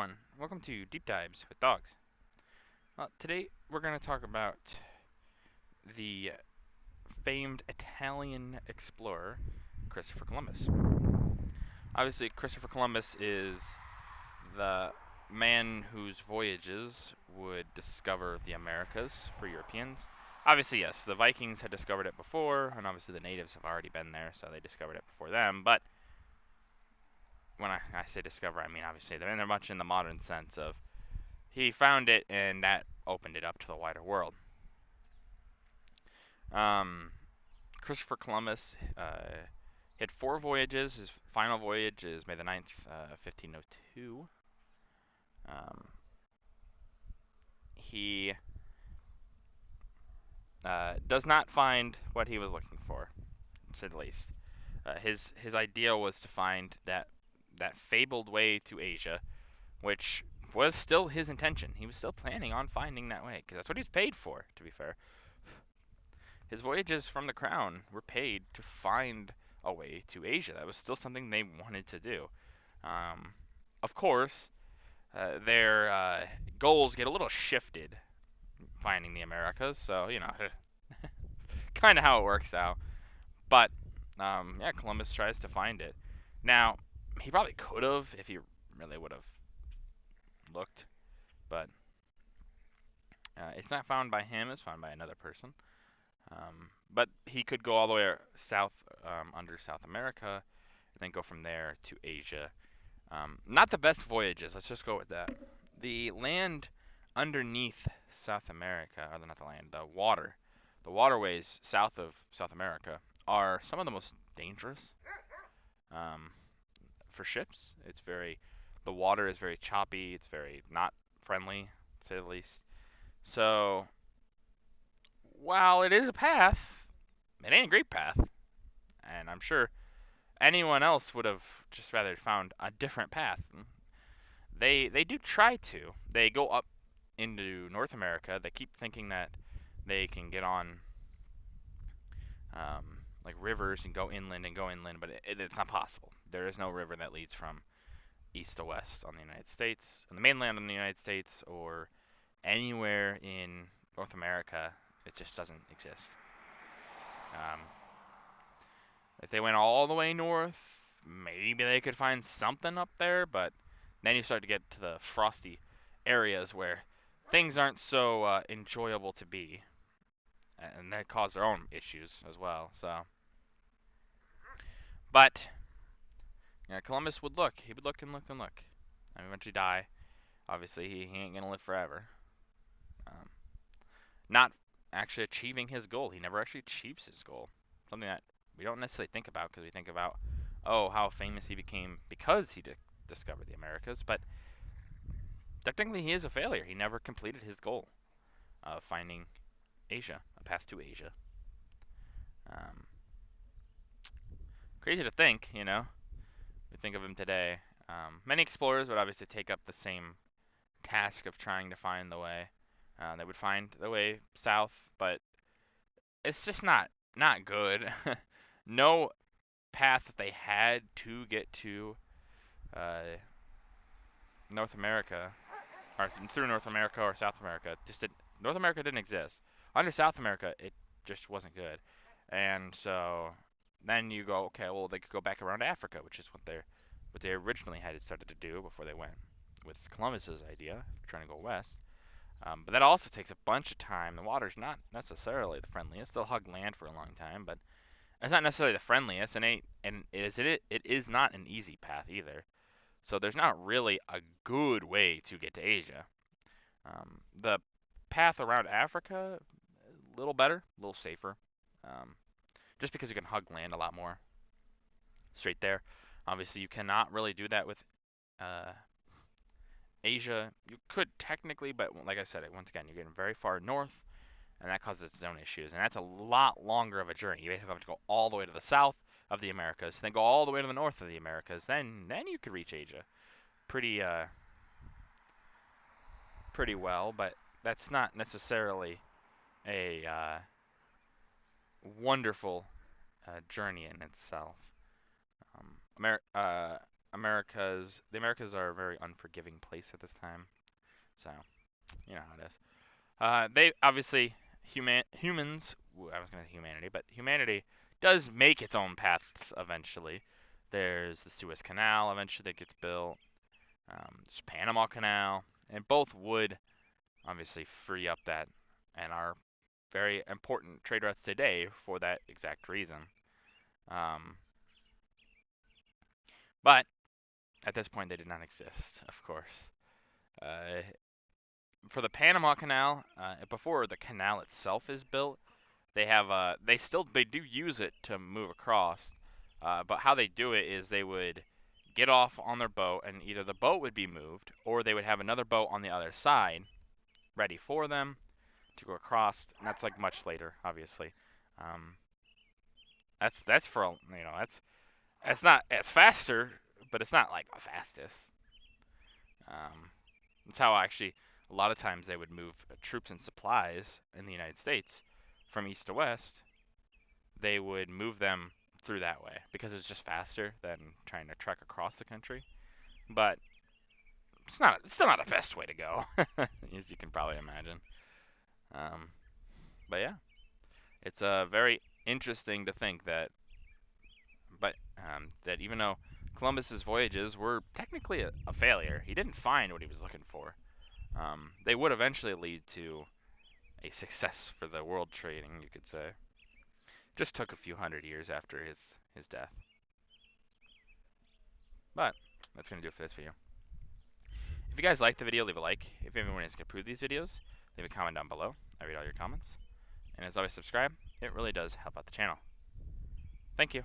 everyone. Welcome to Deep Dives with Dogs. Today we're going to talk about the famed Italian explorer Christopher Columbus. Obviously, Christopher Columbus is the man whose voyages would discover the Americas for Europeans. Obviously, yes, the Vikings had discovered it before, and obviously the natives have already been there, so they discovered it before them. But when I say discover, I mean obviously they're much in the modern sense of he found it and that opened it up to the wider world. Um, Christopher Columbus had 4 voyages. His final voyage is May the 9th, 1502. Um, he does not find what he was looking for, to say the least. His idea was to find that fabled way to Asia, which was still his intention. He was still planning on finding that way, because that's what he was paid for, to be fair. His voyages from the crown were paid to find a way to Asia. That was still something they wanted to do. Um, of course, their goals get a little shifted finding the Americas, so, kind of how it works out. But, yeah, Columbus tries to find it. Now, he probably could have if he really would have looked, but it's not found by him, it's found by another person. But he could go all the way south under South America and then go from there to Asia. Not the best voyages. Let's just go with that. The land underneath South America, or not the land, the waterways south of South America are some of the most dangerous um, for ships. The water is very choppy. It's very not friendly, to say the least. So, while it is a path, it ain't a great path, and I'm sure anyone else would have just rather found a different path. They do try to. They go up into North America. They keep thinking that they can get on like rivers and go inland, but it's not possible. There is no river that leads from east to west on the United States, on the mainland on the United States, or anywhere in North America. It just doesn't exist. Um, if they went all the way north, maybe they could find something up there, but then you start to get to the frosty areas where things aren't so enjoyable to be, and that cause their own issues as well. So, but yeah, Columbus would look. He would look and look and look. And eventually die. Obviously, he ain't gonna live forever. Um, not actually achieving his goal. He never actually achieves his goal. Something that we don't necessarily think about because we think about, oh, how famous he became because he discovered the Americas. But technically, he is a failure. He never completed his goal of finding Asia, a path to Asia. Um, Crazy to think, We think of him today. Many explorers would obviously take up the same task of trying to find the way. They would find the way south, but it's just not good. No path that they had to get to uh, North America or through North America or South America North America didn't exist. Under South America, it just wasn't good, and so then you go, okay, well they could go back around Africa, which is what they originally had started to do before they went with Columbus's idea, trying to go west. But that also takes a bunch of time. The water's not necessarily the friendliest. They'll hug land for a long time, but it's not necessarily the friendliest, and it is not an easy path either. So there's not really a good way to get to Asia. The path around Africa, a little better, a little safer, um, just because you can hug land a lot more straight there. Obviously, you cannot really do that with uh, Asia. You could technically, but like I said, once again, you're getting very far north, and that causes its own issues. And that's a lot longer of a journey. You basically have to go all the way to the south of the Americas, then go all the way to the north of the Americas. Then you could reach Asia pretty pretty well, but that's not necessarily a wonderful journey in itself. the Americas are a very unforgiving place at this time. So you know how it is. They obviously humans. I was going to say humanity, but humanity does make its own paths eventually. There's the Suez Canal eventually that gets built. There's Panama Canal, and both would obviously free up that and are very important trade routes today for that exact reason. Um, but at this point, they did not exist, of course. Uh, for the Panama Canal, before the canal itself is built, they do use it to move across. But how they do it is they would get off on their boat, and either the boat would be moved, or they would have another boat on the other side ready for them to go across. And that's like much later, obviously. Um, that's for that's not as faster, but it's not like the fastest. Um, that's how actually a lot of times they would move troops and supplies in the United States from east to west. They would move them through that way because it's just faster than trying to trek across the country. But it's still not the best way to go, as you can probably imagine. Um, but yeah, it's very interesting to think that, that even though Columbus's voyages were technically a failure, he didn't find what he was looking for. They would eventually lead to a success for the world trading, you could say. Just took a few hundred years after his death. But that's gonna do it for this video. If you guys liked the video, leave a like. If anyone else can approve these videos, leave a comment down below. I read all your comments. And as always, subscribe. It really does help out the channel. Thank you.